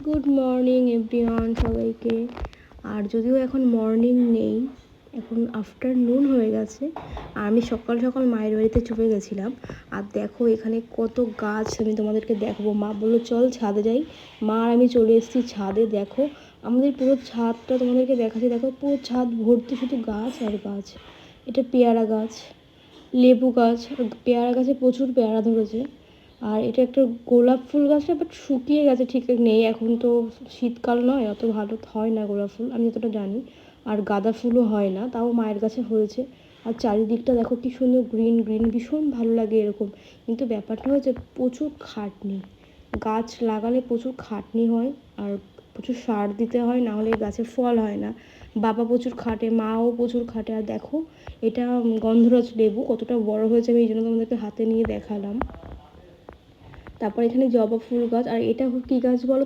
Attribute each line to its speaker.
Speaker 1: Good morning everyone সবাইকে। আর যদিও এখন মর্নিং নেই, এখন আফটারনুন হয়ে গেছে। আর আমি সকাল সকাল মায়ের বাড়িতে চলে গেছিলাম। আর দেখো এখানে কত গাছ আমি তোমাদেরকে দেখাবো। মা বললো চল ছাদে যাই। মা আর আমি চলে এসেছি ছাদে। দেখো আমাদের পুরো ছাদটা তোমাদেরকে দেখাচ্ছি। দেখো পুরো ছাদ ভর্তি শুধু গাছ আর গাছ। এটা পেয়ারা গাছ, লেবু গাছ, পেয়ারা গাছে প্রচুর পেয়ারা ধরেছে। আর এটা একটা গোলাপ ফুল গাছটা বাট শুকিয়ে গেছে, ঠিক নেই এখন, তো শীতকাল নয়, অত ভালো হয় না গোলাপ ফুল, আমি যতটা জানি। আর গাঁদা ফুলও হয় না, তাও মায়ের কাছে হয়েছে। আর চারিদিকটা দেখো কি সুন্দর গ্রিন গ্রিন, ভীষণ ভালো লাগে এরকম। কিন্তু ব্যাপারটা হচ্ছে প্রচুর খাটনি, গাছ লাগালে প্রচুর খাটনি হয় আর প্রচুর সার দিতে হয়, না হলে গাছে ফল হয় না। বাবা প্রচুর খাটে, মাও প্রচুর খাটে। আর দেখো এটা গন্ধরাজ লেবু কতটা বড় হয়েছে আমি এই জন্য তোমাদেরকে হাতে নিয়ে দেখালাম। তারপর এখানে জবা ফুল গাছ। আর এটা কী গাছ বলো